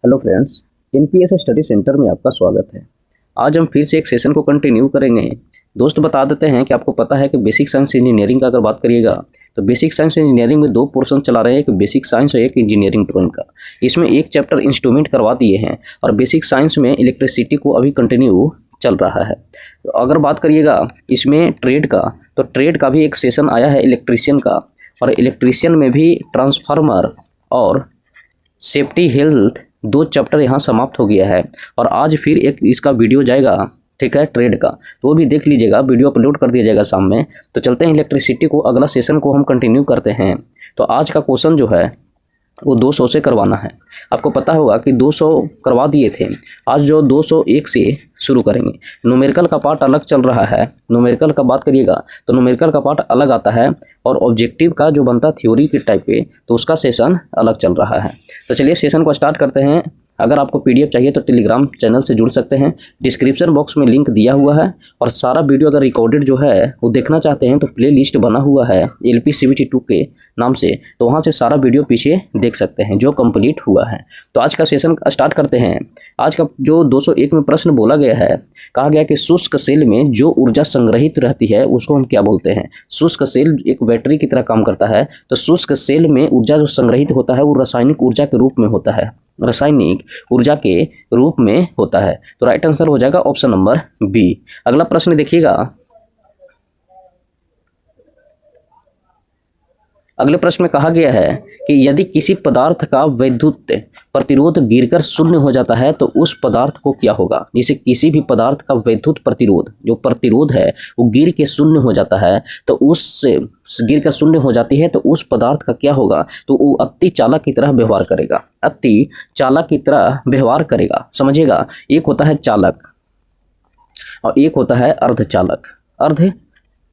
Hello friends, NPS study centre में आपका स्वागत है। आज हम फिर से एक सेशन को कंटिन्यू करेंगे। दोस्त बता देते हैं कि आपको पता है कि बेसिक साइंस इंजीनियरिंग का अगर बात करिएगा तो बेसिक साइंस इंजीनियरिंग में 2 पोर्शन चला रहे हैं, एक बेसिक साइंस और एक इंजीनियरिंग ड्राइंग का। इसमें एक चैप्टर इंस्ट्रूमेंट करवा दिए हैं और बेसिक साइंस में इलेक्ट्रिसिटी को अभी कंटिन्यू चल रहा है। तो अगर बात करिएगा इसमें ट्रेड का, तो ट्रेड का भी एक सेशन आया है इलेक्ट्रीशियन का, और इलेक्ट्रीशियन में भी ट्रांसफार्मर और सेफ्टी हेल्थ 2 चैप्टर यहाँ समाप्त हो गया है। और आज फिर एक इसका वीडियो जाएगा, ठीक है, ट्रेड का, तो वो भी देख लीजिएगा, वीडियो अपलोड कर दिया जाएगा शाम में। तो चलते हैं इलेक्ट्रिसिटी को, अगला सेशन को हम कंटिन्यू करते हैं। तो आज का क्वेश्चन जो है वो 200 से करवाना है। आपको पता होगा कि 200 करवा दिए थे, आज जो 201 से शुरू करेंगे। न्यूमेरिकल का पार्ट अलग चल रहा है। न्यूमेरिकल का बात करिएगा तो न्यूमेरिकल का पार्ट अलग आता है और ऑब्जेक्टिव का जो बनता है थ्योरी के टाइप पे, तो उसका सेशन अलग चल रहा है। तो चलिए सेशन को स्टार्ट करते हैं। अगर आपको पीडीएफ चाहिए तो टेलीग्राम चैनल से जुड़ सकते हैं, डिस्क्रिप्शन बॉक्स में लिंक दिया हुआ है। और सारा वीडियो अगर रिकॉर्डेड जो है वो देखना चाहते हैं तो प्ले लिस्ट बना हुआ है LP CBT 2 के नाम से, तो वहाँ से सारा वीडियो पीछे देख सकते हैं जो कंप्लीट हुआ है। तो आज का सेशन स्टार्ट करते हैं। आज का जो 201 में प्रश्न बोला गया है, कहा गया कि शुष्क सेल में जो ऊर्जा संग्रहित रहती है उसको हम क्या बोलते हैं। शुष्क सेल एक बैटरी की तरह काम करता है, तो शुष्क सेल में ऊर्जा जो संग्रहित होता है वो रासायनिक ऊर्जा के रूप में होता है, रासायनिक ऊर्जा के रूप में होता है। तो राइट आंसर हो जाएगा ऑप्शन नंबर बी। अगला प्रश्न देखिएगा। अगले प्रश्न में कहा गया है कि यदि किसी पदार्थ का वैद्युत प्रतिरोध गिरकर शून्य हो जाता है तो उस पदार्थ को क्या होगा। जैसे किसी भी पदार्थ का वैद्युत प्रतिरोध, जो प्रतिरोध है वो गिर के शून्य हो जाता है, तो उससे गिर कर शून्य हो जाती है तो उस पदार्थ का क्या होगा, तो वो अति चालक की तरह व्यवहार करेगा, अति चालक की तरह व्यवहार करेगा। समझिएगा, एक होता है चालक और एक होता है अर्धचालक।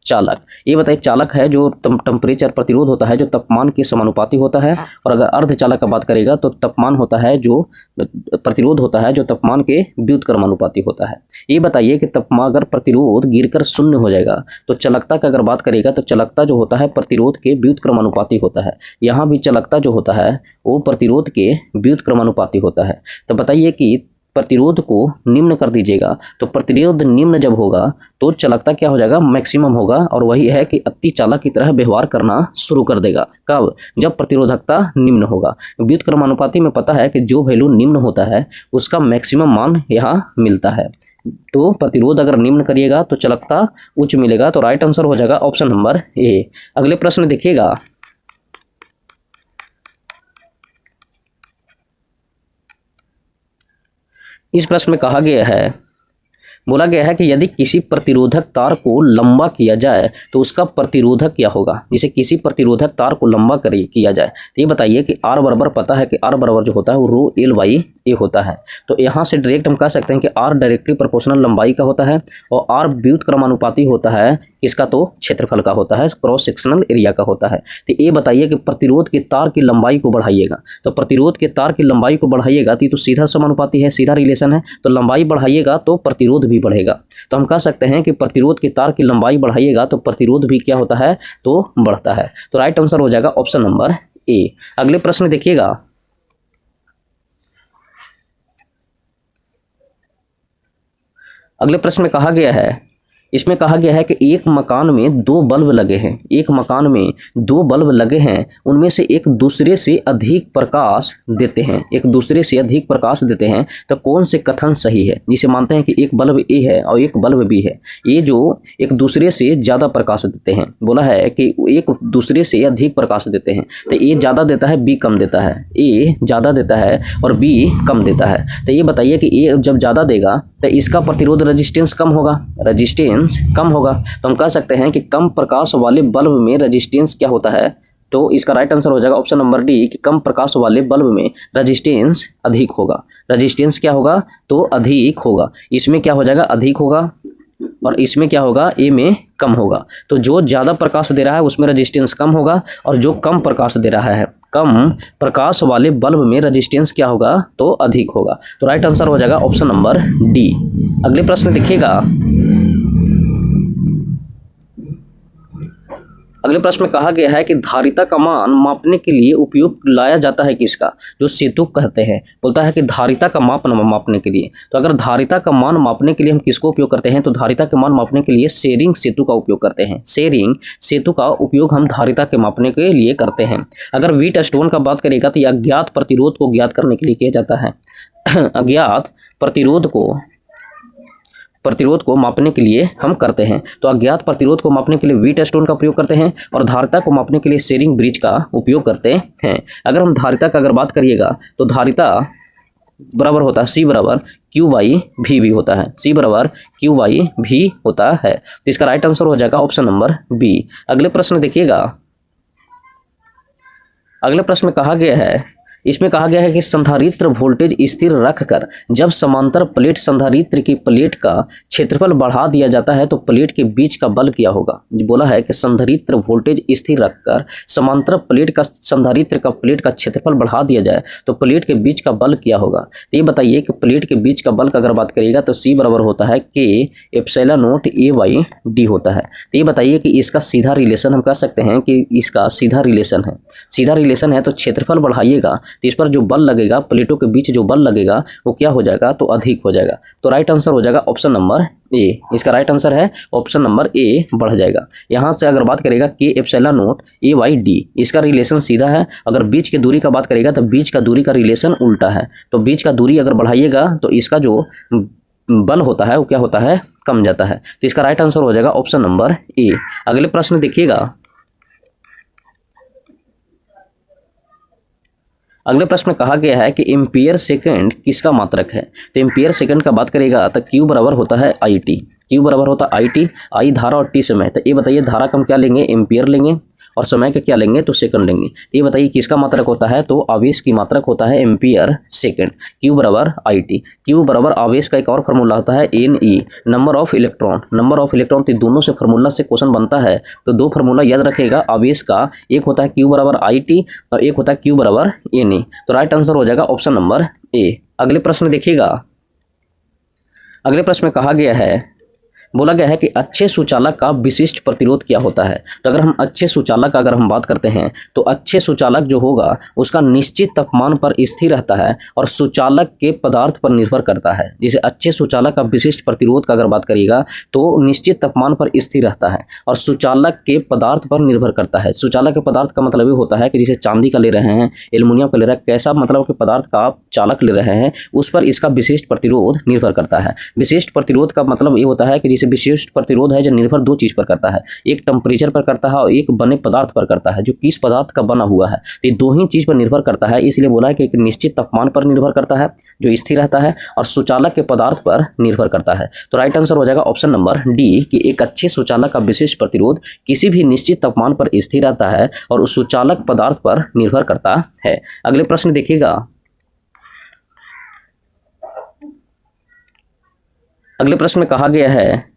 चालक, ये बताइए, चालक है जो टेम्परेचर प्रतिरोध होता है जो तापमान के समानुपाती होता है, और अगर अर्धचालक का बात करेगा तो तापमान होता है जो प्रतिरोध होता है जो तापमान के व्युत्क्रमानुपाती होता है। ये बताइए कि तापमान अगर प्रतिरोध गिरकर शून्य हो जाएगा तो चालकता का अगर बात करेगा तो चालकता जो होता है प्रतिरोध के व्युत्क्रमानुपाती होता है। यहाँ भी चालकता जो होता है वो प्रतिरोध के व्युत्क्रमानुपाती होता है। तो बताइए कि प्रतिरोध को निम्न कर दीजिएगा, तो प्रतिरोध निम्न जब होगा तो चालकता क्या हो जाएगा, मैक्सिमम होगा, और वही है कि अति चालक की तरह व्यवहार करना शुरू कर देगा। कब? जब प्रतिरोधकता निम्न होगा। व्युत्क्रमानुपाती में पता है कि जो वैल्यू निम्न होता है उसका मैक्सिमम मान यहाँ मिलता है। तो प्रतिरोध अगर निम्न करिएगा तो चालकता उच्च मिलेगा। तो राइट आंसर हो जाएगा ऑप्शन नंबर ए। अगले प्रश्न देखिएगा। इस प्रश्न में कहा गया है, बोला गया है कि यदि किसी प्रतिरोधक तार को लंबा किया जाए तो उसका प्रतिरोधक क्या होगा। जैसे किसी प्रतिरोधक तार को लंबा किया जाए तो ये बताइए कि R बराबर, पता है कि R बराबर जो होता है वो रो L/A होता है। तो यहाँ से डायरेक्ट हम कह सकते हैं कि R डायरेक्टली प्रोपोर्शनल लंबाई का होता है और R व्युत्क्रमानुपाती होता है किसका, तो क्षेत्रफल का होता है, क्रॉस सेक्शनल एरिया का होता है। तो ये बताइए कि प्रतिरोध के तार की लंबाई को बढ़ाइएगा, तो प्रतिरोध के तार की लंबाई को बढ़ाइएगा तो सीधा समानुपाती है, सीधा रिलेशन है। तो लंबाई बढ़ाइएगा तो प्रतिरोध भी बढ़ेगा। तो हम कह सकते हैं कि प्रतिरोध के तार की लंबाई बढ़ाइएगा तो प्रतिरोध भी क्या होता है, तो बढ़ता है। तो राइट आंसर हो जाएगा ऑप्शन नंबर ए। अगले प्रश्न देखिएगा। अगले प्रश्न में कहा गया है, इसमें कहा गया है कि एक मकान में 2 बल्ब लगे हैं, एक मकान में 2 बल्ब लगे हैं, उनमें से एक दूसरे से अधिक प्रकाश देते हैं, एक दूसरे से अधिक प्रकाश देते हैं, तो कौन से कथन सही है। जिसे मानते हैं कि एक बल्ब ए है और एक बल्ब बी है, ये जो एक दूसरे से ज़्यादा प्रकाश देते हैं, बोला है कि एक दूसरे से अधिक प्रकाश देते हैं, तो ए ज़्यादा देता है, बी कम देता है, ए ज़्यादा देता है और बी कम देता है। तो ये बताइए कि ए जब ज़्यादा देगा तो इसका प्रतिरोध रेजिस्टेंस कम होगा, रेजिस्टेंस कम होगा। तो हम कह सकते हैं कि कम प्रकाश वाले बल्ब में रेजिस्टेंस क्या होता है, तो इसका राइट आंसर हो जाएगा ऑप्शन नंबर डी कि कम प्रकाश वाले बल्ब में रेजिस्टेंस अधिक होगा। रेजिस्टेंस क्या होगा, तो अधिक होगा। इसमें क्या हो जाएगा, अधिक होगा, और इसमें क्या होगा, ए में कम होगा। तो जो ज़्यादा प्रकाश दे रहा है उसमें रेजिस्टेंस कम होगा, और जो कम प्रकाश दे रहा है, कम प्रकाश वाले बल्ब में रेजिस्टेंस क्या होगा, तो अधिक होगा। तो राइट आंसर हो जाएगा ऑप्शन नंबर डी। अगले प्रश्न देखिएगा। अगले प्रश्न में कहा गया है कि धारिता का मान मापने के लिए उपयोग लाया जाता है किसका, जो सेतु कहते हैं। बोलता है कि धारिता का मापने के लिए, तो अगर धारिता का मान मापने के लिए हम किसको उपयोग करते हैं, तो धारिता के मान मापने के लिए शेरिंग सेतु का उपयोग करते हैं। शेरिंग सेतु का उपयोग हम धारिता के मापने के लिए करते हैं। अगर व्हीटस्टोन का बात करेगा तो यह अज्ञात प्रतिरोध को ज्ञात करने के लिए किया जाता है। अज्ञात प्रतिरोध को मापने के लिए हम करते हैं। तो अज्ञात प्रतिरोध को मापने के लिए व्हीटस्टोन का प्रयोग करते हैं और धारिता को मापने के लिए शेरिंग ब्रिज का उपयोग करते हैं। अगर हम धारिता का अगर बात करिएगा तो धारिता बराबर होता है C बराबर Q/V भी होता है। C बराबर Q/V होता है। तो इसका राइट आंसर हो जाएगा ऑप्शन नंबर बी। अगले प्रश्न देखिएगा। अगले प्रश्न में कहा गया है, इसमें कहा गया है कि संधारित्र वोल्टेज स्थिर रखकर जब समांतर प्लेट संधारित्र की प्लेट का क्षेत्रफल बढ़ा दिया जाता है तो प्लेट के बीच का बल क्या होगा। बोला है कि संधारित्र वोल्टेज स्थिर रखकर समांतर प्लेट का संधारित्र का प्लेट का क्षेत्रफल बढ़ा दिया जाए तो प्लेट के बीच का बल क्या होगा। तो ये बताइए कि प्लेट के बीच का बल का अगर बात करिएगा तो C बराबर होता है K एप्सिलॉन नॉट A/D होता है। तो ये बताइए कि इसका सीधा रिलेशन हम कह सकते हैं कि इसका सीधा रिलेशन है तो क्षेत्रफल बढ़ाइएगा तो इस पर जो बल लगेगा, प्लेटों के बीच जो बल लगेगा वो क्या हो जाएगा, तो अधिक हो जाएगा। तो राइट आंसर हो जाएगा ऑप्शन नंबर ए। इसका राइट आंसर है ऑप्शन नंबर ए, बढ़ जाएगा। यहाँ से अगर बात करेगा K एप्सिलॉन नॉट A/D, इसका रिलेशन सीधा है। अगर बीच की दूरी का बात करेगा तो बीच का दूरी का रिलेशन उल्टा है। तो बीच का दूरी अगर बढ़ाइएगा तो इसका जो बल होता है वो क्या होता है, कम जाता है। तो इसका राइट आंसर हो जाएगा ऑप्शन नंबर ए। अगले प्रश्न देखिएगा। अगले प्रश्न में कहा गया है कि एम्पियर सेकंड किसका मात्रक है। तो एम्पियर सेकंड का बात करेगा तो Q बराबर होता है IT। Q बराबर होता है IT, I धारा और T समय। तो ये बताइए धारा का हम क्या लेंगे, एम्पियर लेंगे, और समय का क्या लेंगे, तो सेकंड लेंगे। ये बताइए किसका मात्रक होता है, तो आवेश की मात्रक होता है एम्पियर सेकंड। Q बराबर IT। Q बराबर आवेश का एक और फार्मूला होता है NE, नंबर ऑफ इलेक्ट्रॉन। तो दोनों से फार्मूला से क्वेश्चन बनता है। तो दो फार्मूला याद रखेगा आवेश का, एक होता है Q बराबर IT और एक होता है Q बराबर NE। तो राइट आंसर हो जाएगा ऑप्शन नंबर ए। अगले प्रश्न देखिएगा। अगले प्रश्न में कहा गया है, बोला गया है कि अच्छे सुचालक का विशिष्ट प्रतिरोध क्या होता है। तो अगर हम अच्छे सुचालक का अगर हम बात करते हैं तो अच्छे सुचालक जो होगा उसका निश्चित तापमान पर स्थिर रहता है और सुचालक के पदार्थ पर निर्भर करता है। जैसे अच्छे सुचालक का विशिष्ट प्रतिरोध का अगर बात करिएगा तो निश्चित तापमान पर स्थिर रहता है और सुचालक के पदार्थ पर निर्भर करता है। सुचालक के पदार्थ का मतलब ये होता है कि जैसे चांदी का ले रहे हैं, एल्युमिनियम का ले रहे हैं, कैसा मतलब कि पदार्थ का आप चालक ले रहे हैं उस पर इसका विशिष्ट प्रतिरोध निर्भर करता है। विशिष्ट प्रतिरोध का मतलब ये होता है कि विशिष्ट प्रतिरोध है जो निर्भर दो चीज पर करता है, एक टेम्परेचर पर करता है और एक बने पदार्थ पर करता है, जो किस पदार्थ का बना हुआ है। तो ये दो ही चीज पर निर्भर करता है, इसलिए बोला है कि एक निश्चित तापमान पर निर्भर करता है जो स्थिर रहता है और सुचालक के पदार्थ पर निर्भर करता है। तो राइट आंसर हो जाएगा ऑप्शन नंबर डी कि एक अच्छे सुचालक का विशिष्ट प्रतिरोध किसी भी निश्चित तापमान पर स्थिर रहता है और उस सुचालक पदार्थ पर निर्भर करता है। अगले प्रश्न देखिएगा। अगले प्रश्न में कहा गया है,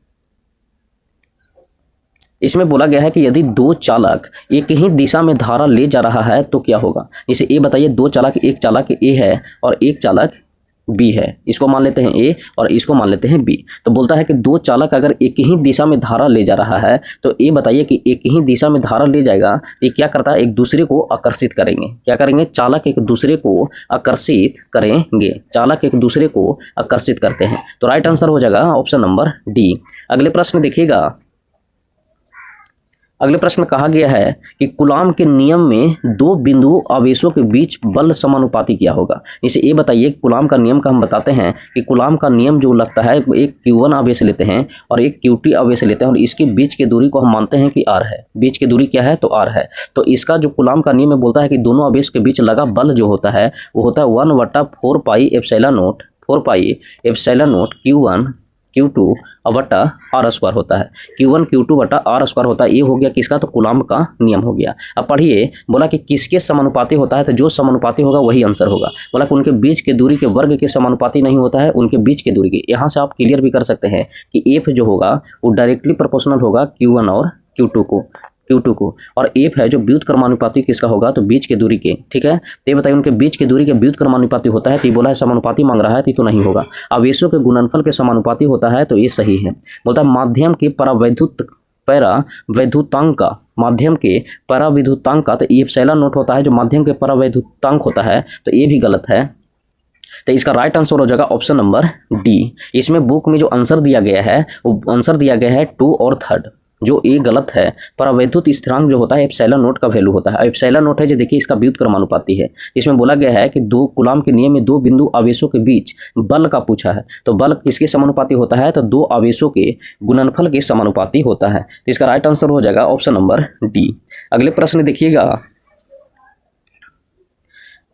इसमें बोला गया है कि यदि दो चालक एक ही दिशा में धारा ले जा रहा है तो क्या होगा। जैसे ए बताइए, दो चालक, एक चालक ए है और एक चालक बी है, इसको मान लेते हैं ए और इसको मान लेते हैं बी। तो बोलता है कि दो चालक अगर एक ही दिशा में धारा ले जा रहा है तो ये बताइए कि एक ही दिशा में धारा ले जाएगा तो ये क्या करता है, एक दूसरे को आकर्षित करेंगे। क्या करेंगे, चालक एक दूसरे को आकर्षित करेंगे। चालक एक दूसरे को आकर्षित करते हैं। तो राइट आंसर हो जाएगा ऑप्शन नंबर डी। अगले प्रश्न देखिएगा। अगले प्रश्न में कहा गया है कि कूलाम के नियम में दो बिंदु आवेशों के बीच बल समानुपाती क्या होगा। इसे ये बताइए, कूलाम का नियम का हम बताते हैं कि कूलाम का नियम जो लगता है, एक Q1 आवेश लेते हैं और एक Q2 आवेश लेते हैं और इसके बीच की दूरी को हम मानते हैं कि R है। बीच की दूरी क्या है, तो R है। तो इसका जो कूलाम का नियम में बोलता है कि दोनों आवेश के बीच लगा बल जो होता है वो होता है 1/4 pi epsilon note Q1 Q2 बटा R स्क्वायर होता है। Q1 Q2 बटा R स्क्वायर होता है। ये हो गया किसका, तो कूलाम का नियम हो गया। अब पढ़िए, बोला कि किसके समानुपाती होता है, तो जो समानुपाती होगा वही आंसर होगा। बोला कि उनके बीच के दूरी के वर्ग के समानुपाती नहीं होता है, उनके बीच के दूरी के। यहाँ से आप क्लियर भी कर सकते हैं कि F जो होगा वो डायरेक्टली प्रोपोर्शनल होगा Q1 और Q2 को और F है जो व्युत्क्रमानुपाती किसका होगा, तो बीच के दूरी के। ठीक है, तो ये बताइए उनके बीच के दूरी के व्युत्क्रमानुपाती होता है, तो ये बोला है समानुपाती मांग रहा है, तो नहीं होगा। आवेशों के गुणनफल के समानुपाती होता है, तो ये सही है। बोलता है माध्यम के परावैद्युत परावैद्युतांक का, माध्यम के परावैद्युतांक का, तो ये एप्सिलॉन नॉट होता है जो माध्यम के परावैद्युतांक होता है, तो ये भी गलत है। तो इसका राइट आंसर हो जाएगा ऑप्शन नंबर डी। इसमें बुक में जो आंसर दिया गया है वो आंसर दिया गया है 2 और 3, जो ये गलत है। परावैद्युत स्थिरांक जो होता है एप्सिलॉन नॉट का वैल्यू होता है। एप्सिलॉन नॉट है जो देखिए इसका व्युत्क्रमानुपाती है। इसमें बोला गया है कि दो कूलाम के नियम में दो बिंदु आवेशों के बीच बल का पूछा है, तो बल किसके समानुपाती होता है, तो दो आवेशों के गुणनफल के समानुपाती होता है। तो इसका राइट आंसर हो जाएगा ऑप्शन नंबर डी। अगले प्रश्न देखिएगा।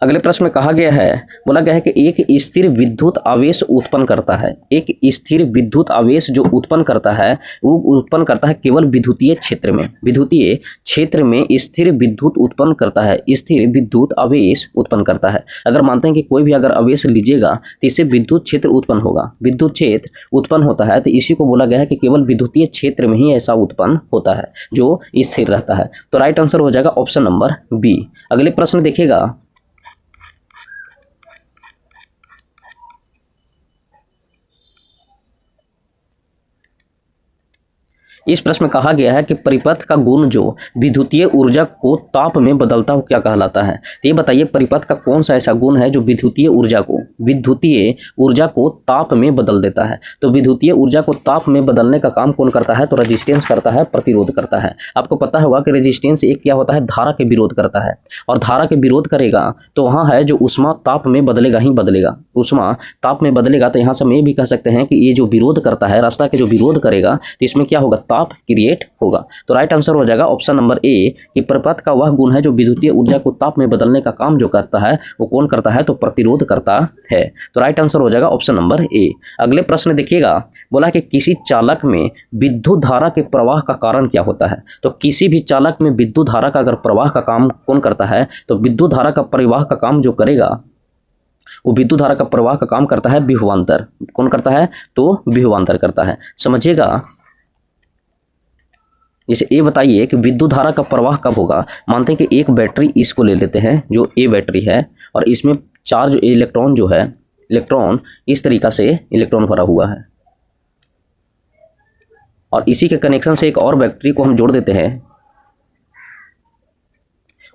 अगले प्रश्न में कहा गया है, बोला गया है कि एक स्थिर विद्युत आवेश उत्पन्न करता है, एक स्थिर विद्युत आवेश जो उत्पन्न करता है वो उत्पन्न करता है केवल विद्युतीय क्षेत्र में, विद्युतीय क्षेत्र में स्थिर विद्युत उत्पन्न करता है, स्थिर विद्युत आवेश उत्पन्न करता है। अगर मानते हैं कि कोई भी अगर आवेश लीजिएगा तो इससे विद्युत क्षेत्र उत्पन्न होगा, विद्युत क्षेत्र उत्पन्न होता है, तो इसी को बोला गया है कि केवल विद्युतीय क्षेत्र में ही ऐसा उत्पन्न होता है जो स्थिर रहता है। तो राइट आंसर हो जाएगा ऑप्शन नंबर बी। अगले प्रश्न देखिएगा। इस प्रश्न में कहा गया है कि परिपथ का गुण जो विद्युतीय ऊर्जा को ताप में बदलता हो क्या कहलाता है। तो ये बताइए परिपथ का कौन सा ऐसा गुण है जो विद्युतीय ऊर्जा को ताप में बदल देता है। तो विद्युतीय ऊर्जा को ताप में बदलने का काम कौन करता है, तो रेजिस्टेंस करता है, प्रतिरोध करता है। आपको पता होगा कि रेजिस्टेंस एक क्या होता है, धारा के विरोध करता है, और धारा के विरोध करेगा तो वहाँ है जो उष्मा ताप में बदलेगा ही बदलेगा, उष्मा ताप में बदलेगा। तो यहाँ से हम ये भी कह सकते हैं कि ये जो विरोध करता है, रास्ता के जो विरोध करेगा, तो इसमें क्या होगा, ताप क्रिएट होगा। तो राइट आंसर हो जाएगा ऑप्शन नंबर ए कि परिपथ का वह गुण है जो विद्युतीय ऊर्जा को ताप में बदलने का काम जो करता है वो कौन करता है, तो प्रतिरोध करता है। तो राइट आंसर हो जाएगा ऑप्शन नंबर ए। अगले प्रश्न देखिएगा। बोला कि किसी चालक में विद्युत धारा के प्रवाह का कारण क्या होता है। तो किसी भी चालक में विद्युत धारा का अगर प्रवाह का काम कौन करता है, तो विद्युत धारा का प्रवाह का काम जो करेगा वो विद्युत धारा का प्रवाह का काम करता है विभवांतर। कौन करता है, तो विभवांतर करता है। समझिएगा। जैसे ये बताइए कि विद्युत धारा का प्रवाह कब होगा। मानते हैं कि एक बैटरी इसको ले लेते हैं जो ए बैटरी है, और इसमें चार्ज इलेक्ट्रॉन जो है, इलेक्ट्रॉन इस तरीका से इलेक्ट्रॉन भरा हुआ है, और इसी के कनेक्शन से एक और बैटरी को हम जोड़ देते हैं,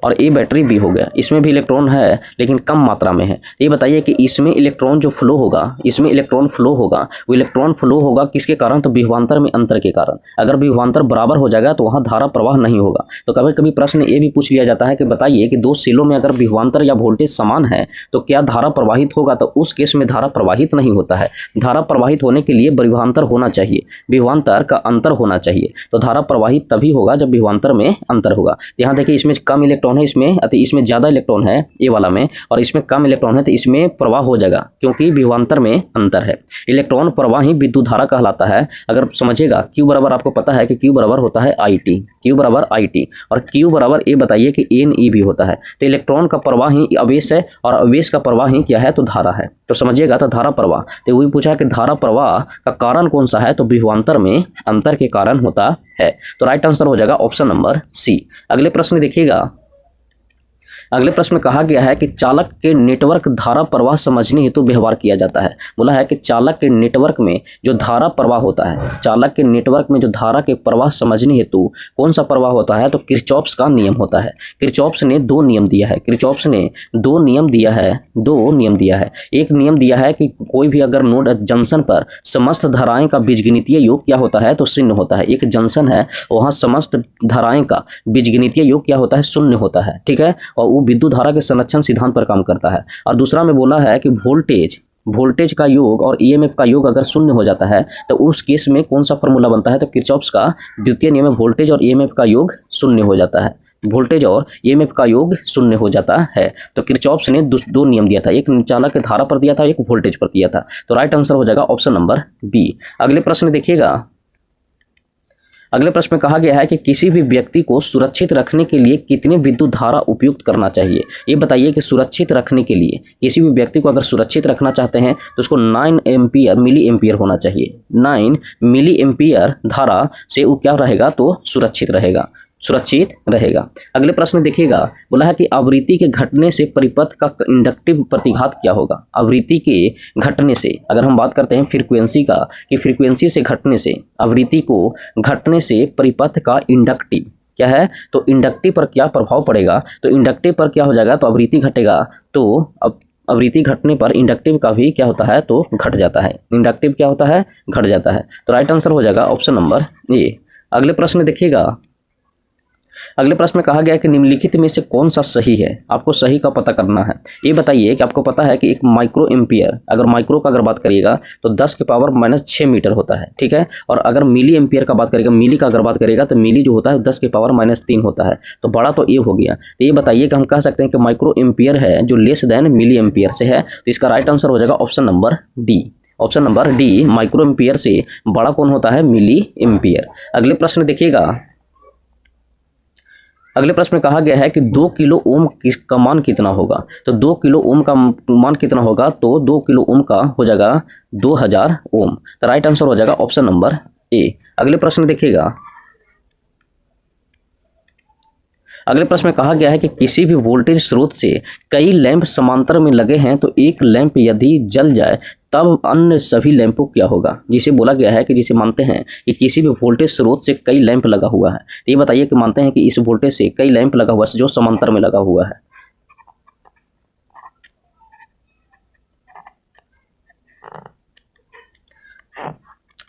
और ए बैटरी भी हो गया। इसमें भी इलेक्ट्रॉन है लेकिन कम मात्रा में है। ये बताइए कि इसमें इलेक्ट्रॉन जो फ्लो होगा, इसमें इलेक्ट्रॉन फ्लो होगा, वो इलेक्ट्रॉन फ्लो होगा किसके कारण, तो विभवांतर में अंतर के कारण। अगर विभवांतर बराबर हो जाएगा तो वहाँ धारा प्रवाह नहीं होगा। तो कभी कभी प्रश्न ये भी पूछ लिया जाता है कि बताइए कि दो सेलों में अगर विभवांतर या वोल्टेज समान है तो क्या धारा प्रवाहित होगा। तो उस केस में धारा प्रवाहित नहीं होता है। धारा प्रवाहित होने के लिए विभवांतर होना चाहिए, विभवांतर का अंतर होना चाहिए। तो धारा प्रवाहित तभी होगा जब विभवांतर में अंतर होगा। यहाँ देखिए इसमें कम इलेक्ट्रॉन है, इसमें ज़्यादा इलेक्ट्रॉन है ए वाला में, और इसमें कम इलेक्ट्रॉन है, तो इसमें प्रवाह हो जाएगा क्योंकि विभवांतर में अंतर है। इलेक्ट्रॉन प्रवाह ही विद्युत धारा कहलाता है। अगर समझिएगा Q बराबर, आपको पता है कि Q बराबर होता है IT, Q बराबर IT, और Q बराबर ये बताइए कि NE भी होता है। तो इलेक्ट्रॉन का प्रवाह ही आवेश है, और आवेश का प्रवाह ही क्या है, तो धारा है। तो समझिएगा, तो धारा प्रवाह, तो वही पूछा है कि धारा प्रवाह का कारण कौन सा है, तो विभवांतर में अंतर के कारण होता है। तो राइट आंसर हो जाएगा ऑप्शन नंबर सी। अगले प्रश्न देखिएगा। अगले प्रश्न में कहा गया है कि चालक के नेटवर्क धारा प्रवाह समझने हेतु व्यवहार किया जाता है। बोला है कि चालक के नेटवर्क में जो धारा प्रवाह होता है, चालक के नेटवर्क में जो धारा के प्रवाह समझने हेतु कौन सा प्रवाह होता है, तो किरचॉफ्स का नियम होता है। किरचॉफ्स ने दो नियम दिया है, किरचॉफ्स ने दो नियम दिया है। एक नियम दिया है कि कोई भी अगर नोड जंक्शन पर समस्त धाराएं का बीजगणितीय योग क्या होता है, तो शून्य होता है। एक जंक्शन है, वहाँ समस्त धाराएं का बीजगणितीय योग क्या होता है, शून्य होता है। ठीक है, और वो विद्युत धारा के संरक्षण सिद्धांत पर काम करता है। और दूसरा में बोला है कि वोल्टेज का योग और ईएमएफ का योग अगर शून्य हो जाता है तो उस केस में कौन सा फॉर्मूला बनता है, तो किरचॉफ्स का द्वितीय नियम में वोल्टेज और ईएमएफ का योग शून्य हो जाता है। वोल्टेज और ईएमएफ का योग शून्य हो जाता है। तो किरचॉफ्स ने दो नियम दिया था, एक चालक के धारा पर दिया था, एक वोल्टेज पर दिया था। तो राइट आंसर हो जाएगा ऑप्शन नंबर बी। अगले प्रश्न देखिएगा। अगले प्रश्न में कहा गया है कि किसी भी व्यक्ति को सुरक्षित रखने के लिए कितने विद्युत धारा उपयुक्त करना चाहिए। ये बताइए कि सुरक्षित रखने के लिए, किसी भी व्यक्ति को अगर सुरक्षित रखना चाहते हैं तो उसको 9 मिली एम्पियर होना चाहिए। 9 मिली एम्पियर धारा से वो क्या रहेगा, तो सुरक्षित रहेगा। सुरक्षित रहेगा। अगले प्रश्न देखिएगा, बोला है कि आवृत्ति के घटने से परिपथ का इंडक्टिव प्रतिघात क्या होगा। आवृत्ति के घटने से, अगर हम बात करते हैं फ्रीक्वेंसी का, कि फ्रीक्वेंसी से घटने से, आवृत्ति को घटने से परिपथ का इंडक्टिव क्या है, तो इंडक्टिव पर क्या प्रभाव पड़ेगा, तो इंडक्टिव पर क्या हो जाएगा, तो आवृत्ति घटेगा तो अब आवृत्ति घटने पर इंडक्टिव का भी क्या होता है, तो घट जाता है। इंडक्टिव क्या होता है, घट जाता है। तो राइट आंसर हो जाएगा ऑप्शन नंबर ए। अगले प्रश्न देखिएगा, अगले प्रश्न में कहा गया है कि निम्नलिखित में से कौन सा सही है। आपको सही का पता करना है। ये बताइए कि आपको पता है कि एक माइक्रो एम्पियर, अगर माइक्रो का अगर बात करिएगा तो 10 के पावर -6 मीटर होता है, ठीक है। और अगर मिली एम्पियर का बात करेगा, मिली का अगर बात करेगा तो मिली जो होता है 10 के पावर -3 होता है। तो बड़ा तो ये हो गया। तो ये बताइए कि हम कह सकते हैं कि माइक्रो एम्पियर है जो लेस देन मिली एम्पियर से है। तो इसका राइट आंसर हो जाएगा option number D. Option number D, micro ampere से बड़ा कौन होता है, मिली एम्पियर। अगले प्रश्न देखिएगा, अगले प्रश्न में कहा गया है कि 2 किलो ओम का मान कितना होगा। तो 2 किलो ओम का मान कितना होगा, तो 2 किलो ओम का हो जाएगा 2000 ओम। तो राइट आंसर हो जाएगा ऑप्शन नंबर ए। अगले प्रश्न देखिएगा, अगले प्रश्न में कहा गया है कि किसी भी वोल्टेज स्रोत से कई लैंप समांतर में लगे हैं तो एक लैंप यदि जल जाए तब अन्य सभी लैंपों क्या होगा। जिसे बोला गया है कि जिसे मानते हैं कि किसी भी वोल्टेज स्रोत से कई लैंप लगा हुआ है। तो ये बताइए कि मानते हैं कि इस वोल्टेज से कई लैंप लगा हुआ है जो समांतर में लगा हुआ है।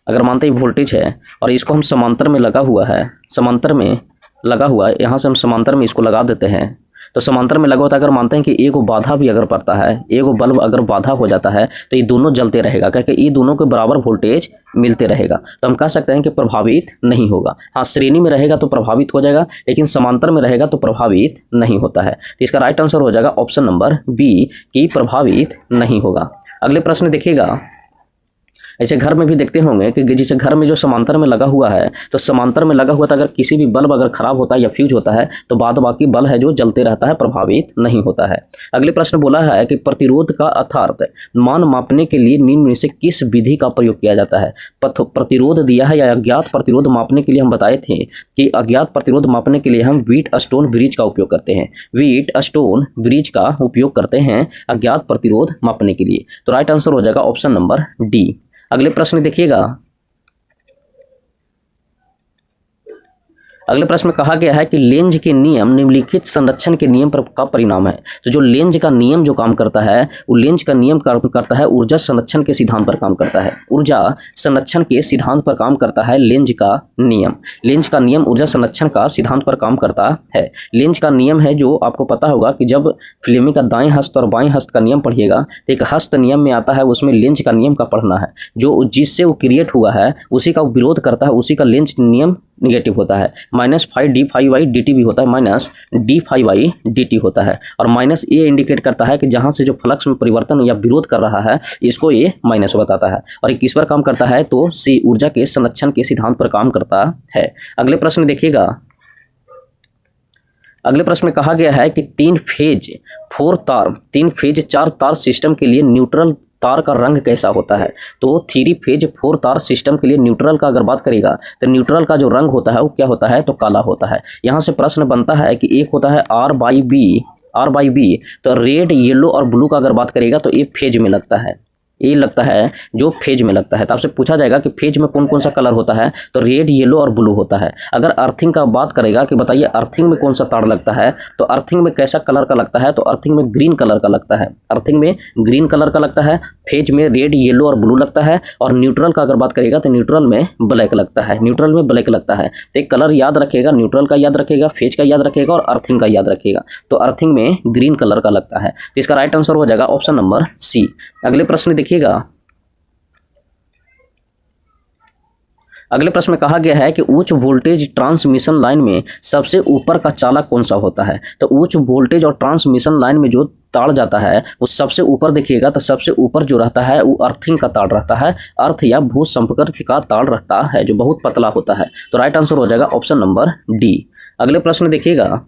अगर मानते हैं वोल्टेज है और इसको हम समांतर में लगा हुआ है, समांतर में लगा हुआ है, यहाँ से हम समांतर में इसको लगा देते हैं। तो समांतर में लगा होता है, अगर मानते हैं कि एक बाधा भी अगर पड़ता है, एक बल्ब अगर बाधा हो जाता है तो ये दोनों जलते रहेगा, क्योंकि ये दोनों को बराबर वोल्टेज मिलते रहेगा। तो हम कह सकते हैं कि प्रभावित नहीं होगा। हाँ, श्रेणी में रहेगा तो प्रभावित हो जाएगा, लेकिन समांतर में रहेगा तो प्रभावित नहीं होता है। तो इसका राइट आंसर हो जाएगा ऑप्शन नंबर बी, कि प्रभावित नहीं होगा। अगले प्रश्न देखिएगा, ऐसे घर में भी देखते होंगे कि जैसे घर में जो समांतर में लगा हुआ है, तो समांतर में लगा हुआ था, अगर किसी भी बल्ब अगर खराब होता है या फ्यूज होता है तो बाद बाकी बल्ब है जो जलते रहता है, प्रभावित नहीं होता है। अगले प्रश्न बोला है कि प्रतिरोध का अर्थात मान मापने के लिए निम्न में से किस विधि का प्रयोग किया जाता है। प्रतिरोध दिया है या अज्ञात प्रतिरोध मापने के लिए हम बताए थे कि अज्ञात प्रतिरोध मापने के लिए हम व्हीटस्टोन ब्रिज का उपयोग करते हैं। व्हीटस्टोन ब्रिज का उपयोग करते हैं अज्ञात प्रतिरोध मापने के लिए। तो राइट आंसर हो जाएगा ऑप्शन नंबर डी। अगले प्रश्न देखिएगा, अगले प्रश्न में कहा गया है कि लेंज के नियम निम्नलिखित संरक्षण के नियम पर का परिणाम है। तो जो लेंज का नियम जो काम करता है, वो लेंज का नियम काम करता है ऊर्जा संरक्षण के सिद्धांत पर काम करता है। ऊर्जा संरक्षण के सिद्धांत पर काम करता है लेंज का नियम। लेंज का नियम ऊर्जा संरक्षण का सिद्धांत पर काम करता है। लेंज का नियम है जो आपको पता होगा कि जब फ्लेमिंग का दाएं हस्त और बाएं हस्त का नियम पढ़िएगा तो एक हस्त नियम में आता है, उसमें लेंज का नियम का पढ़ना है। जो जिससे वो क्रिएट हुआ है उसी का विरोध करता है, उसी का लेंज नियम निगेटिव होता है। -5d5/dt भी होता है, -d5/dt होता है। और माइनस ये इंडिकेट करता है कि जहां से जो फ्लक्स में परिवर्तन या विरोध कर रहा है इसको ये माइनस बताता है। और ये किस पर काम करता है, तो सी ऊर्जा के संरक्षण के सिद्धांत पर काम करता है। अगले प्रश्न देखिएगा, अगले प्रश्न में कहा गया है कि 3 फेज 4 तार सिस्टम के लिए न्यूट्रल तार का रंग कैसा होता है। तो 3 फेज 4 तार सिस्टम के लिए न्यूट्रल का अगर बात करेगा तो न्यूट्रल का जो रंग होता है वो क्या होता है, तो काला होता है। यहाँ से प्रश्न बनता है कि एक होता है R/B, तो रेड, येलो और ब्लू का अगर बात करेगा तो ये फेज में लगता है, ये लगता है जो फेज में लगता है। तो आपसे पूछा जाएगा कि फेज में कौन कौन सा कलर होता है, तो रेड, येलो और ब्लू होता है। अगर अर्थिंग का बात करेगा कि बताइए अर्थिंग में कौन सा तार लगता है, तो अर्थिंग में कैसा कलर का लगता है, तो अर्थिंग में ग्रीन कलर का लगता है। अर्थिंग में ग्रीन कलर का लगता है, फेज में रेड, येलो और ब्लू लगता है। और न्यूट्रल का अगर बात करेगा तो न्यूट्रल में ब्लैक लगता है, न्यूट्रल में ब्लैक लगता है। तो एक कलर याद रखेगा, न्यूट्रल का याद रखेगा, फेज का याद रखेगा और अर्थिंग का याद रखेगा। तो अर्थिंग में ग्रीन कलर का लगता है। तो इसका राइट आंसर हो जाएगा ऑप्शन नंबर सी। अगले प्रश्न देखिएगा, अगले प्रश्न में कहा गया है कि उच्च वोल्टेज ट्रांसमिशन लाइन में सबसे ऊपर का चालक कौन सा होता है। तो उच्च वोल्टेज और ट्रांसमिशन लाइन में जो तार जाता है वो सबसे ऊपर देखिएगा, तो सबसे ऊपर जो रहता है वो अर्थिंग का तार रहता है, अर्थ या भू संपर्क का तार रहता है जो बहुत पतला होता है। तो राइट आंसर हो जाएगा ऑप्शन नंबर डी। अगले प्रश्न देखिएगा,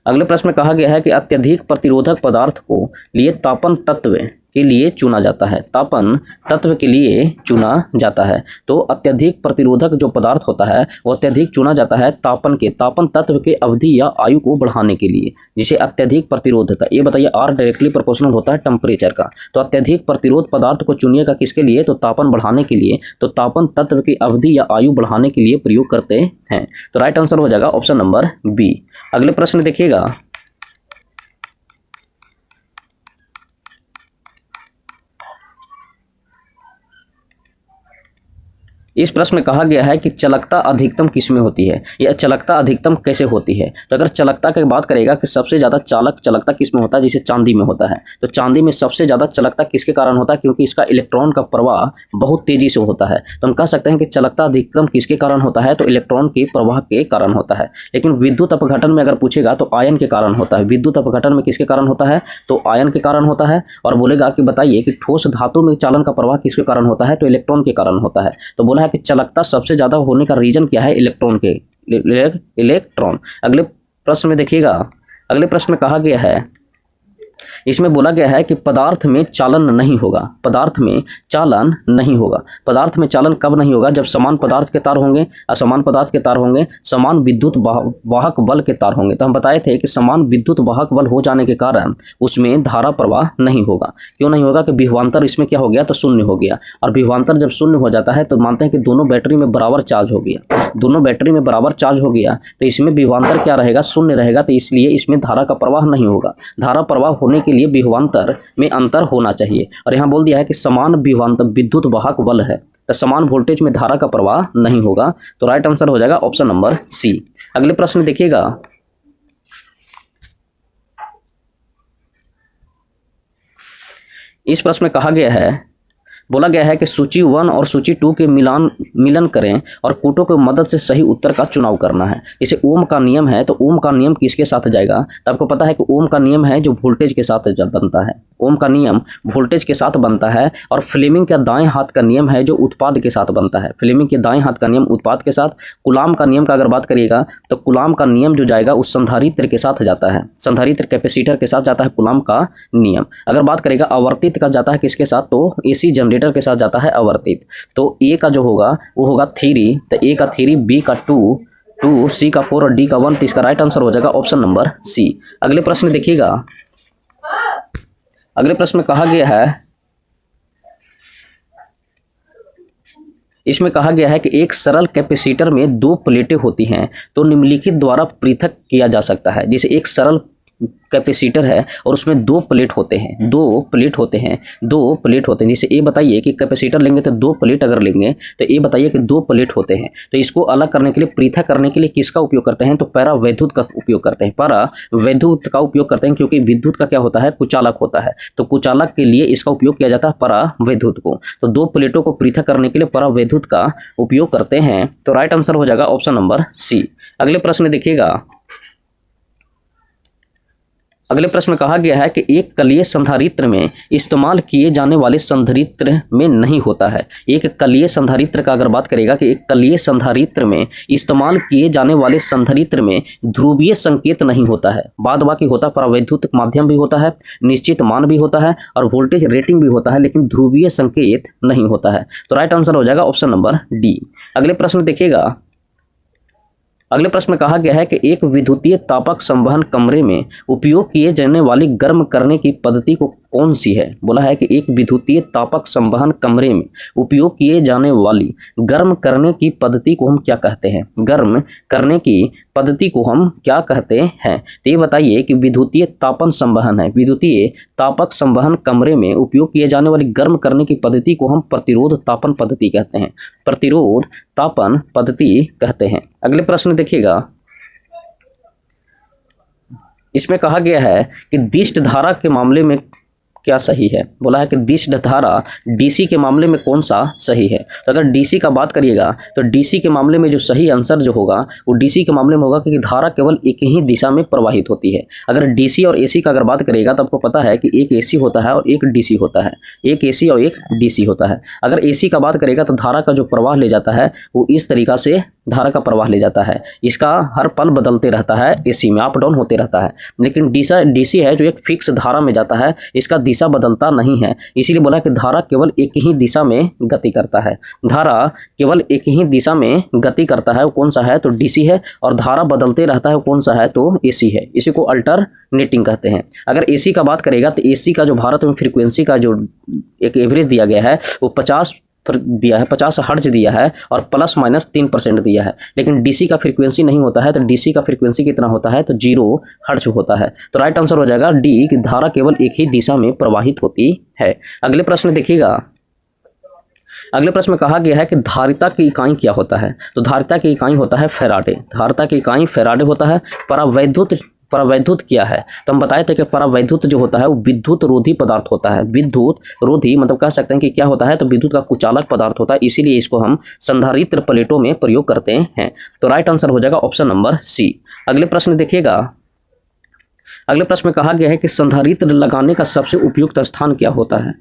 अगले प्रश्न में कहा गया है कि अत्यधिक प्रतिरोधक पदार्थ को लिए तापन तत्व के लिए चुना जाता है, तापन तत्व के लिए चुना जाता है। तो अत्यधिक प्रतिरोधक जो पदार्थ होता है वो अत्यधिक चुना जाता है तापन तत्व के अवधि या आयु को बढ़ाने के लिए, जिसे अत्यधिक प्रतिरोधकता। ये बताइए आर डायरेक्टली प्रोपोर्शनल होता है टेम्परेचर का, तो अत्यधिक प्रतिरोध पदार्थ को चुनिएगा किसके लिए, तो तापन बढ़ाने के लिए, तो तापन तत्व की अवधि या आयु बढ़ाने के लिए प्रयोग करते हैं। तो राइट आंसर हो जाएगा ऑप्शन नंबर बी। अगले प्रश्न देखिएगा, इस प्रश्न में कहा गया है कि चालकता अधिकतम किसमें होती है, या चालकता अधिकतम कैसे होती है। तो अगर चालकता की बात करेगा कि सबसे ज़्यादा चालकता किसमें होता है, जिसे चांदी में होता है, तो चांदी में सबसे ज़्यादा चालकता किसके कारण होता है, क्योंकि इसका इलेक्ट्रॉन का प्रवाह बहुत तेजी से होता है। तो हम कह सकते हैं कि चालकता अधिकतम किसके कारण होता है, तो इलेक्ट्रॉन के प्रवाह के कारण होता है। लेकिन विद्युत अपघटन में अगर पूछेगा तो आयन के कारण होता है। विद्युत अपघटन में किसके कारण होता है, तो आयन के कारण होता है। और बोलेगा कि बताइए कि ठोस धातु में चालन का प्रवाह किसके कारण होता है, तो इलेक्ट्रॉन के कारण होता है। तो बोला है कि चालकता सबसे ज्यादा होने का रीजन क्या है, इलेक्ट्रॉन। अगले प्रश्न में देखिएगा, अगले प्रश्न में कहा गया है, इसमें बोला गया है कि पदार्थ में चालन नहीं होगा। पदार्थ में चालन नहीं होगा। पदार्थ में चालन कब नहीं होगा, जब समान पदार्थ के तार होंगे, असमान पदार्थ के तार होंगे, समान विद्युत वाहक बल के तार होंगे। तो हम बताए थे कि समान विद्युत वाहक बल हो जाने के कारण उसमें धारा प्रवाह नहीं होगा। क्यों नहीं होगा, कि विभवांतर इसमें क्या हो गया, तो शून्य हो गया। और विभवांतर जब शून्य हो जाता है तो मानते हैं कि दोनों बैटरी में बराबर चार्ज हो गया। दोनों बैटरी में बराबर चार्ज हो गया तो इसमें विभवांतर क्या रहेगा, शून्य रहेगा। तो इसलिए इसमें धारा का प्रवाह नहीं होगा। धारा प्रवाह होने के लिए विभवांतर में अंतर होना चाहिए। और यहाँ बोल दिया है कि समान विभवांतर विद्युत वाहक बल है, तो समान वोल्टेज में धारा का प्रवाह नहीं होगा। तो राइट आंसर हो जाएगा ऑप्शन नंबर सी। अगले प्रश्न देखिएगा, इस प्रश्न में कहा गया है, बोला गया है कि सूची 1 और सूची 2 के मिलन करें और कूटों की मदद से सही उत्तर का चुनाव करना है। इसे ओम का नियम है, तो ओम का नियम किसके साथ जाएगा, तो आपको पता है कि ओम का नियम है जो वोल्टेज के साथ बनता है। ओम का नियम वोल्टेज के साथ बनता है। और फ्लेमिंग का दाएं हाथ का नियम है जो उत्पाद के साथ बनता है। फ्लेमिंग के दाएं हाथ का नियम उत्पाद के साथ। कुलाम का नियम का अगर बात करिएगा तो कुलाम का नियम जो जाएगा उस संधारित्र के साथ जाता है। संधारित्र कैपेसिटर के साथ जाता है कुलाम का नियम। अगर बात करेगा आवर्तित का जाता है किसके साथ, तो एसी जनरेटर के साथ जाता है आवर्तित। तो ए का जो होगा वो होगा 3, तो ए का 3, बी का 2, सी का 4 और डी का 1। तो इसका राइट आंसर हो जाएगा ऑप्शन नंबर सी। अगले प्रश्न देखिएगा, अगले प्रश्न में कहा गया है, इसमें कहा गया है कि एक सरल कैपेसिटर में 2 प्लेटें होती हैं तो निम्नलिखित द्वारा पृथक किया जा सकता है। जैसे एक सरल कैपेसिटर है और उसमें 2 प्लेट होते हैं, 2 प्लेट होते हैं। जैसे ये बताइए कि कैपेसिटर लेंगे तो 2 प्लेट अगर लेंगे तो ये बताइए कि 2 प्लेट होते हैं। तो इसको अलग करने के लिए, पृथक करने के लिए किसका उपयोग करते हैं, तो पैरावैद्युत का उपयोग करते हैं। पैरावैद्युत का उपयोग करते हैं क्योंकि विद्युत का क्या होता है, कुचालक होता है। तो कुचालक के लिए इसका उपयोग किया जाता है परावैद्युत को। तो 2 प्लेटों को पृथक करने के लिए परावैद्युत का उपयोग करते हैं। तो राइट आंसर हो जाएगा ऑप्शन नंबर सी। अगले प्रश्न देखिएगा, अगले प्रश्न में कहा गया है कि एक कलीय संधारित्र में इस्तेमाल किए जाने वाले संधारित्र में नहीं होता है। एक कलीय संधारित्र का अगर बात करेगा कि एक कलीय संधारित्र में इस्तेमाल किए जाने वाले संधारित्र में ध्रुवीय संकेत नहीं होता है। बाद बाकी होता है, परावैद्युत माध्यम भी होता है, निश्चित मान भी होता है और वोल्टेज रेटिंग भी होता है, लेकिन ध्रुवीय संकेत नहीं होता है। तो राइट आंसर हो जाएगा ऑप्शन नंबर डी। अगले प्रश्न देखिएगा, अगले प्रश्न में कहा गया है कि एक विद्युतीय तापक संवहन कमरे में उपयोग किए जाने वाली गर्म करने की पद्धति को कौन सी है। बोला है कि एक विद्युतीय तापक संवहन कमरे में उपयोग किए जाने वाली गर्म करने की पद्धति को हम क्या कहते हैं, गर्म करने की पद्धति को हम क्या कहते हैं। तो ये बताइए कि विद्युतीय तापन संवहन है, विद्युतीय तापक संवहन कमरे में उपयोग किए जाने वाली गर्म करने की पद्धति को हम प्रतिरोध तापन पद्धति कहते हैं। प्रतिरोध तापन पद्धति कहते हैं। अगले प्रश्न देखिएगा, इसमें कहा गया है कि दिष्ट धारा के मामले में क्या सही है। बोला है कि दिष्ट धारा डीसी के मामले में कौन सा सही है। तो अगर डीसी का बात करिएगा तो डीसी के मामले में जो सही आंसर जो होगा वो डीसी के मामले में होगा क्योंकि धारा केवल एक ही दिशा में प्रवाहित होती है। अगर डीसी और एसी का अगर बात करिएगा तो आपको पता है कि एक एसी होता है और एक डीसी होता है, एक एसी और एक डीसी होता है। अगर एसी का बात करेगा तो धारा का जो प्रवाह ले जाता है वो इस तरीका से धारा का प्रवाह ले जाता है। इसका हर पल बदलते रहता है, एसी में अप डाउन होते रहता है। लेकिन डीसी है जो एक फिक्स धारा में जाता है, इसका दिशा बदलता नहीं है, इसीलिए बोला कि धारा केवल एक ही दिशा में गति करता है। धारा केवल एक ही दिशा में गति करता है, वो कौन सा है? तो डीसी है। और धारा बदलते रहता है, वो कौन सा है? तो एसी है। इसी को अल्टरनेटिंग कहते हैं। अगर एसी का बात करेगा तो एसी का जो भारत में फ्रीक्वेंसी का जो एक एवरेज दिया गया है वो 50 दिया है, 50 हर्ट्ज दिया है और प्लस माइनस 3% दिया है। लेकिन डीसी का फ्रीक्वेंसी नहीं होता है, तो डीसी का फ्रीक्वेंसी कितना होता है? तो 0 हर्ट्ज होता है। तो राइट आंसर हो जाएगा डी कि धारा केवल एक ही दिशा में प्रवाहित होती है। अगले प्रश्न देखिएगा। अगले प्रश्न में कहा गया है कि धारिता की इकाई क्या होता है? तो धारिता की इकाई होता है फैराडे। धारिता की इकाई फैराडे होता है। परावैद्युत क्या है? तो हम बताए थे कि परावैद्युत जो होता है वो विद्युत रोधी पदार्थ होता है। विद्युत रोधी मतलब कह सकते हैं कि क्या होता है? तो विद्युत का कुचालक पदार्थ होता है, इसीलिए इसको हम संधारित्र प्लेटों में प्रयोग करते हैं। तो राइट आंसर हो जाएगा ऑप्शन नंबर सी। अगले प्रश्न देखिएगा। अगले प्रश्न में कहा गया है कि संधारित्र लगाने का सबसे उपयुक्त स्थान क्या होता है?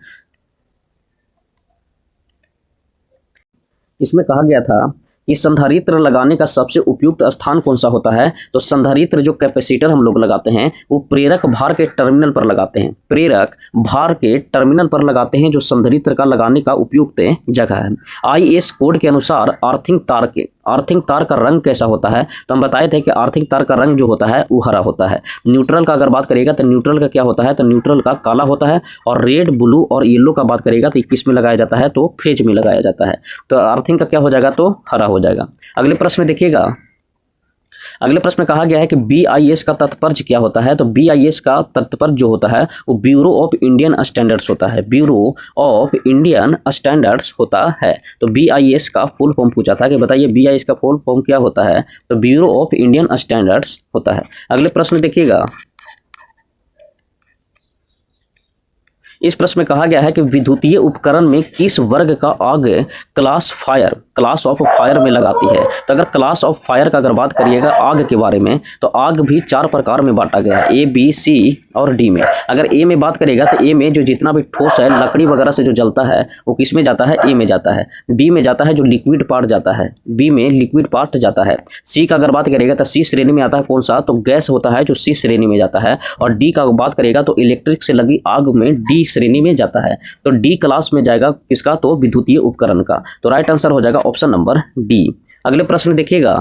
इसमें कहा गया था कि संधारित्र लगाने का सबसे उपयुक्त स्थान कौन सा होता है? तो संधारित्र जो कैपेसिटर हम लोग लगाते हैं वो प्रेरक भार के टर्मिनल पर लगाते हैं। प्रेरक भार के टर्मिनल पर लगाते हैं, जो संधारित्र का लगाने का उपयुक्त जगह है। आईएस कोड के अनुसार आर्थिंग तार का रंग कैसा होता है? तो हम बताए थे कि आर्थिंग तार का रंग जो होता है वो हरा होता है। न्यूट्रल का अगर बात करेगा तो न्यूट्रल का क्या होता है? तो न्यूट्रल का काला होता है। और रेड, ब्लू और येलो का बात करेगा तो किस में लगाया जाता है? तो फेज में लगाया जाता है। तो आर्थिंग का क्या हो जाएगा? तो हरा हो जाएगा। अगले प्रश्न देखिएगा। अगले प्रश्न में कहा गया है कि BIS का तात्पर्य क्या होता है? तो BIS का तात्पर्य जो होता है वो ब्यूरो ऑफ इंडियन स्टैंडर्ड्स होता है। ब्यूरो ऑफ इंडियन स्टैंडर्ड्स होता है। तो BIS का फुल फॉर्म पूछा था कि बताइए BIS का फुल फॉर्म क्या होता है? तो ब्यूरो ऑफ इंडियन स्टैंडर्ड्स होता है। अगले प्रश्न देखिएगा। इस प्रश्न में कहा गया है कि विद्युतीय उपकरण में किस वर्ग का आग क्लास ऑफ फायर में लगाती है? तो अगर क्लास ऑफ फायर का अगर बात करिएगा आग के बारे में, तो आग भी 4 प्रकार में बांटा गया है, A, B, C और D में। अगर A में बात करेगा तो A में जो जितना भी ठोस है, लकड़ी वगैरह से जो जलता है वो किस में जाता है? A में जाता है। B में जाता है जो लिक्विड पार्ट जाता है, B में लिक्विड पार्ट जाता है। C का अगर बात करेगा तो C श्रेणी में आता है कौन सा? तो गैस होता है जो C श्रेणी में जाता है। और D का बात करेगा तो इलेक्ट्रिक से लगी आग में D श्रेणी में जाता है। तो डी क्लास में जाएगा किसका? तो विद्युतीय उपकरण का। तो राइट आंसर हो जाएगा ऑप्शन नंबर डी। अगले प्रश्न देखिएगा।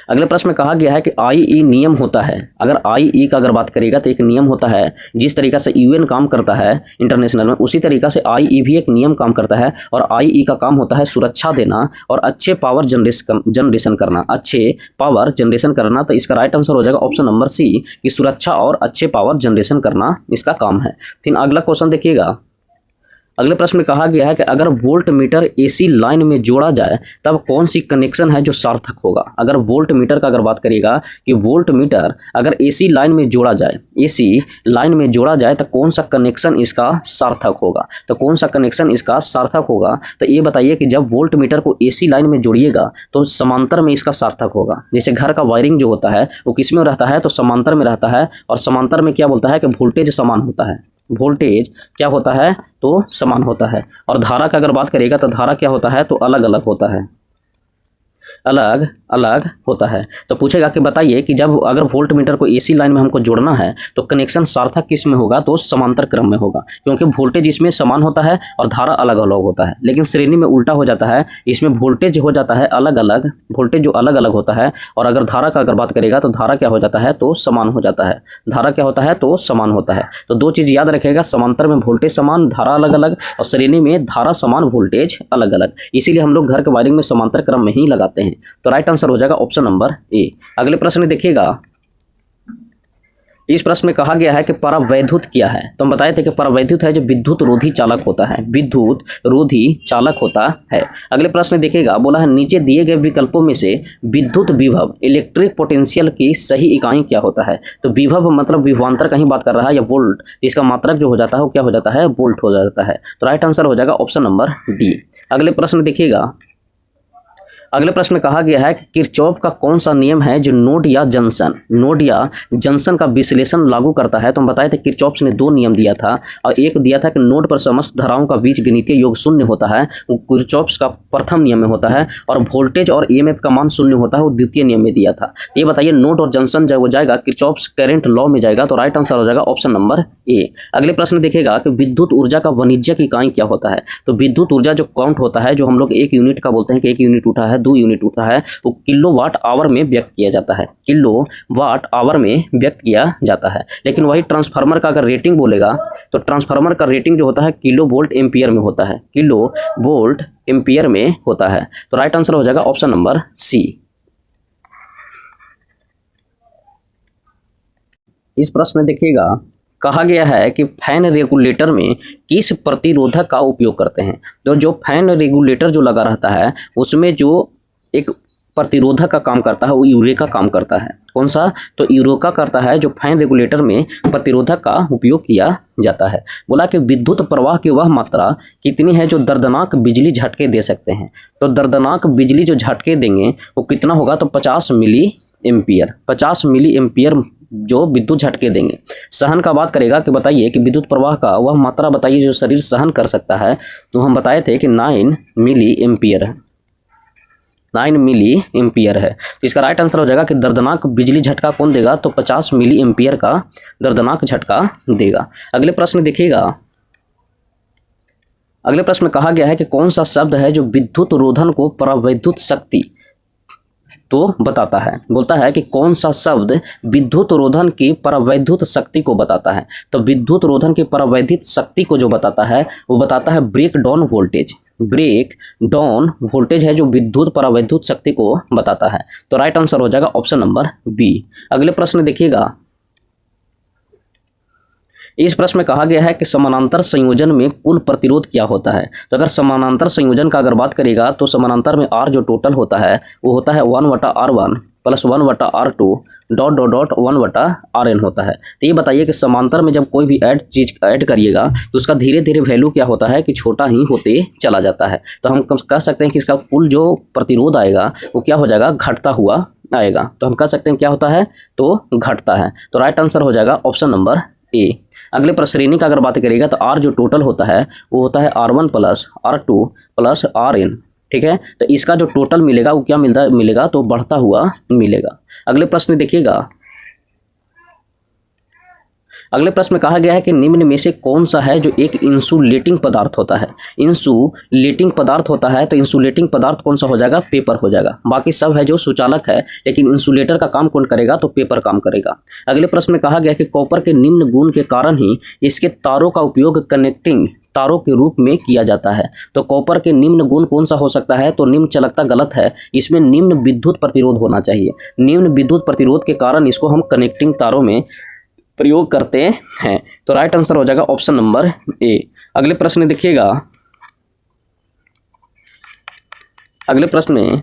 अगले प्रश्न में कहा गया है कि IE नियम होता है। अगर IE का अगर बात करेगा तो एक नियम होता है, जिस तरीका से UN काम करता है इंटरनेशनल में, उसी तरीका से IE भी एक नियम काम करता है। और IE का काम होता है सुरक्षा देना और अच्छे पावर जनरेशन करना, अच्छे पावर जनरेशन करना। तो इसका राइट आंसर हो जाएगा ऑप्शन नंबर सी कि सुरक्षा और अच्छे पावर जनरेशन करना इसका काम है। फिर अगला क्वेश्चन देखिएगा। अगले प्रश्न में कहा गया है कि अगर वोल्ट मीटर AC लाइन में जोड़ा जाए तब कौन सी कनेक्शन है जो सार्थक होगा? अगर वोल्ट मीटर का अगर बात करिएगा कि वोल्ट मीटर अगर AC लाइन में जोड़ा जाए, AC लाइन में जोड़ा जाए तो कौन सा कनेक्शन इसका सार्थक होगा? तो कौन सा कनेक्शन इसका सार्थक होगा? तो ये बताइए कि जब वोल्ट मीटर को AC लाइन में जोड़िएगा तो समांतर में इसका सार्थक होगा। जैसे घर का वायरिंग जो होता है वो किस में रहता है? तो समांतर में रहता है। और समांतर में क्या बोलता है कि वोल्टेज समान होता है। वोल्टेज क्या होता है? तो समान होता है। और धारा का अगर बात करेगा तो धारा क्या होता है? तो अलग अलग होता है, अलग अलग होता है। तो पूछेगा कि बताइए कि जब अगर वोल्ट मीटर को AC लाइन में हमको जोड़ना है तो कनेक्शन सार्थक किस में होगा? तो समांतर क्रम में होगा, क्योंकि वोल्टेज इसमें समान होता है और धारा अलग अलग होता है। लेकिन श्रेणी में उल्टा हो जाता है, इसमें वोल्टेज हो जाता है अलग अलग, वोल्टेज जो अलग अलग होता है। और अगर धारा का अगर बात करेगा तो धारा क्या हो जाता है? तो समान हो जाता है। धारा क्या होता है? तो समान होता है। तो दो चीज़ याद रखेगा, समांतर में वोल्टेज समान, धारा अलग अलग, और श्रेणी में धारा समान, वोल्टेज अलग अलग। इसीलिए हम लोग घर के वायरिंग में समांतर क्रम में ही लगाते हैं। तो राइट आंसर हो जाएगा ऑप्शन नंबर ए। अगले प्रश्न देखिएगा। इस प्रश्न में कहा गया है कि परावैद्युत क्या है? तो हम बताए थे कि परावैद्युत है जो विद्युत रोधी चालक होता है, विद्युत रोधी चालक होता है। अगले प्रश्न देखिएगा, बोला है नीचे दिए गए विकल्पों में से विद्युत विभव इलेक्ट्रिक पोटेंशियल की सही इकाई क्या होता है? तो विभव मतलब विभवांतर का ही बात कर रहा है या वोल्ट, तो इसका मात्रक जो हो जाता है वो क्या हो जाता है? वोल्ट हो जाता है। तो राइट आंसर हो जाएगा ऑप्शन नंबर डी। अगले प्रश्न देखिएगा। अगले प्रश्न में कहा गया है कि किरचॉफ का कौन सा नियम है जो नोड या जंक्शन का विश्लेषण लागू करता है। तो हम बताए थे किरचॉफ ने दो नियम दिया था, और एक दिया था कि नोड पर समस्त धाराओं का बीजगणितीय योग शून्य होता है, वो किरचॉफ का प्रथम नियम में होता है, और वोल्टेज और ईएमएफ का मान शून्य होता है, वो द्वितीय नियम में दिया था। ये बताइए नोड और जंक्शन जब हो जाएगा किरचॉफ करंट लॉ में जाएगा, तो राइट आंसर हो जाएगा ऑप्शन नंबर ए। अगले प्रश्न देखिएगा कि विद्युत ऊर्जा का वाणिज्यिक इकाई क्या होता है। तो विद्युत ऊर्जा जो काउंट होता है, जो हम लोग एक यूनिट का बोलते हैं कि एक यूनिट उठा है, 2 यूनिट उठा है, वो किलोवाट आवर में व्यक्त किया जाता है, किलोवाट आवर में व्यक्त किया जाता है। लेकिन वही ट्रांसफार्मर का अगर रेटिंग बोलेगा तो ट्रांसफार्मर का रेटिंग जो होता है किलो वोल्ट एम्पियर में होता है, किलो वोल्ट एम्पियर में होता है। तो राइट आंसर हो जाएगा ऑप्शन नंबर सी। इस प्रश्न में देखिएगा कहा गया है कि फैन रेगुलेटर में किस प्रतिरोधक का उपयोग करते हैं। तो जो फैन रेगुलेटर जो लगा रहता है उसमें जो एक प्रतिरोधक का काम करता है वो यूरेका काम करता है। कौन सा? तो यूरेका करता है जो फैन रेगुलेटर में प्रतिरोधक का उपयोग किया जाता है। बोला कि विद्युत प्रवाह की वह मात्रा कितनी है जो दर्दनाक बिजली झटके दे सकते हैं। तो दर्दनाक बिजली जो झटके देंगे वो कितना होगा? तो 50 मिली एम्पियर, 50 मिली एम्पियर जो विद्युत झटके देंगे। सहन का बात करेगा कि बताइए कि विद्युत प्रवाह का वह मात्रा बताइए जो शरीर सहन कर सकता है। तो हम बताए थे कि 9 मिली एम्पियर है, 9 मिली एम्पियर है। तो इसका राइट आंसर हो जाएगा कि दर्दनाक बिजली झटका कौन देगा? तो 50 मिली एम्पियर का दर्दनाक झटका देगा। अगले प्रश्न देखिएगा, अगले प्रश्न में कहा गया है कि कौन सा शब्द है जो विद्युत रोधन को परावैद्युत शक्ति तो बताता है। बोलता है कि कौन सा शब्द विद्युत रोधन की परावैद्युत शक्ति को बताता है। तो विद्युत रोधन की परावैद्युत शक्ति को जो बताता है वो बताता है breakdown voltage. Breakdown voltage है जो विद्युत परावैद्युत शक्ति को बताता है। तो राइट आंसर हो जाएगा ऑप्शन नंबर बी। अगले प्रश्न देखिएगा, इस प्रश्न में कहा गया है कि समानांतर संयोजन में कुल प्रतिरोध क्या होता है। तो अगर समानांतर संयोजन का अगर बात करेगा तो समानांतर में R जो टोटल होता है वो होता है 1/R1 plus 1/R2 dot dot dot 1/Rn होता है। तो ये बताइए कि समांतर में जब कोई भी चीज ऐड करिएगा तो उसका धीरे धीरे वैल्यू क्या होता है कि छोटा ही होते चला जाता है। तो हम कह सकते हैं कि इसका कुल जो प्रतिरोध आएगा वो क्या हो जाएगा? घटता हुआ आएगा। तो हम कह सकते हैं क्या होता है? तो घटता है। तो राइट आंसर हो जाएगा ऑप्शन नंबर ए। अगले पर श्रेणी का अगर बात करेगा तो R जो टोटल होता है वो होता है R1 plus R2 plus Rn। ठीक है, तो इसका जो टोटल मिलेगा वो क्या मिलेगा? तो बढ़ता हुआ मिलेगा। अगले प्रश्न देखिएगा, अगले प्रश्न में कहा गया है कि निम्न में से कौन सा है जो एक इंसुलेटिंग पदार्थ होता है। इंसुलेटिंग पदार्थ होता है तो इंसुलेटिंग पदार्थ कौन सा हो जाएगा? पेपर हो जाएगा। बाकी सब है जो सुचालक है, लेकिन इंसुलेटर का काम कौन करेगा? तो पेपर काम करेगा। अगले प्रश्न में कहा गया कि कॉपर के निम्न गुण के कारण ही इसके तारों का उपयोग कनेक्टिंग तारों के रूप में किया जाता है। तो कॉपर के निम्न गुण कौन सा हो सकता है? तो निम्न चालकता गलत है, इसमें निम्न विद्युत प्रतिरोध होना चाहिए। निम्न विद्युत प्रतिरोध के कारण इसको हम कनेक्टिंग तारों में प्रयोग करते हैं। तो राइट आंसर हो जाएगा ऑप्शन नंबर ए। अगले प्रश्न देखिएगा, अगले प्रश्न में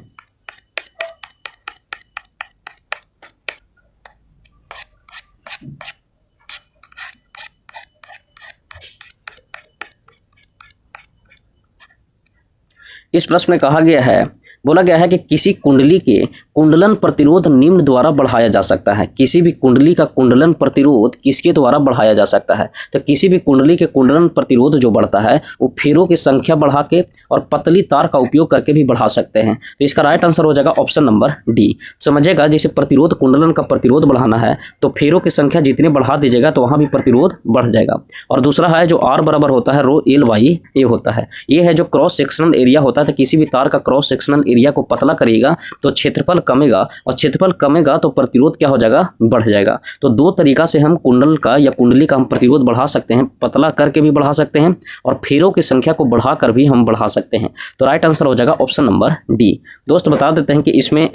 इस प्रश्न में कहा गया है, बोला गया है कि किसी कुंडली के कुंडलन प्रतिरोध निम्न द्वारा बढ़ाया जा सकता है। किसी भी कुंडली का कुंडलन प्रतिरोध किसके द्वारा बढ़ाया जा सकता है? तो किसी भी कुंडली के कुंडलन प्रतिरोध जो बढ़ता है वो फेरों की संख्या बढ़ा के और पतली तार का उपयोग करके भी बढ़ा सकते हैं। तो इसका राइट आंसर हो जाएगा ऑप्शन नंबर डी। समझेगा, जैसे प्रतिरोध कुंडलन का प्रतिरोध बढ़ाना है तो फेरों की संख्या जितने बढ़ा दीजिएगा तो वहाँ भी प्रतिरोध बढ़ जाएगा। और दूसरा है जो R बराबर होता है रो L/A होता है। ये है जो क्रॉस सेक्शनल एरिया होता है। तो किसी भी तार का क्रॉस सेक्शनल एरिया को पतला करिएगा तो क्षेत्रफल कमेगा, और क्षेत्रफल कमेगा तो प्रतिरोध क्या हो जाएगा? बढ़ जाएगा। तो दो तरीका से हम कुंडल का या कुंडली का हम प्रतिरोध बढ़ा सकते हैं, पतला करके भी बढ़ा सकते हैं और फेरों की संख्या को बढ़ाकर भी हम बढ़ा सकते हैं। तो राइट आंसर हो जाएगा ऑप्शन नंबर डी। दोस्त बता देते हैं कि इसमें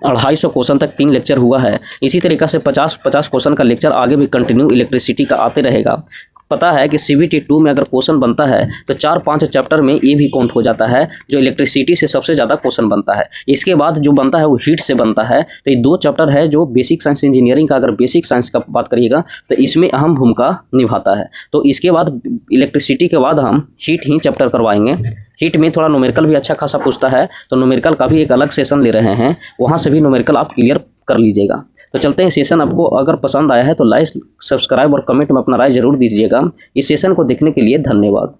250 क्वेश्चन तक 3 लेक्चर हुआ है। इसी तरीका से 50 क्वेश्चन का लेक्चर आगे भी कंटिन्यू इलेक्ट्रिसिटी का आते रहेगा। पता है कि CVT 2 में अगर क्वेश्चन बनता है तो 4-5 चैप्टर में ये भी काउंट हो जाता है, जो इलेक्ट्रिसिटी से सबसे ज़्यादा क्वेश्चन बनता है। इसके बाद जो बनता है वो हीट से बनता है। तो ये 2 चैप्टर है जो बेसिक साइंस इंजीनियरिंग का, अगर बेसिक साइंस का बात करिएगा तो इसमें अहम भूमिका निभाता है। तो इसके बाद इलेक्ट्रिसिटी के बाद हम हीट ही चैप्टर करवाएंगे। हीट में थोड़ा न्यूमेरिकल भी अच्छा खासा पूछता है, तो न्यूमेरिकल का भी एक अलग सेशन ले रहे हैं, वहाँ से भी न्यूमेरिकल आप क्लियर कर लीजिएगा। तो चलते हैं, सेशन आपको अगर पसंद आया है तो लाइक, सब्सक्राइब और कमेंट में अपना राय जरूर दीजिएगा। इस सेशन को देखने के लिए धन्यवाद।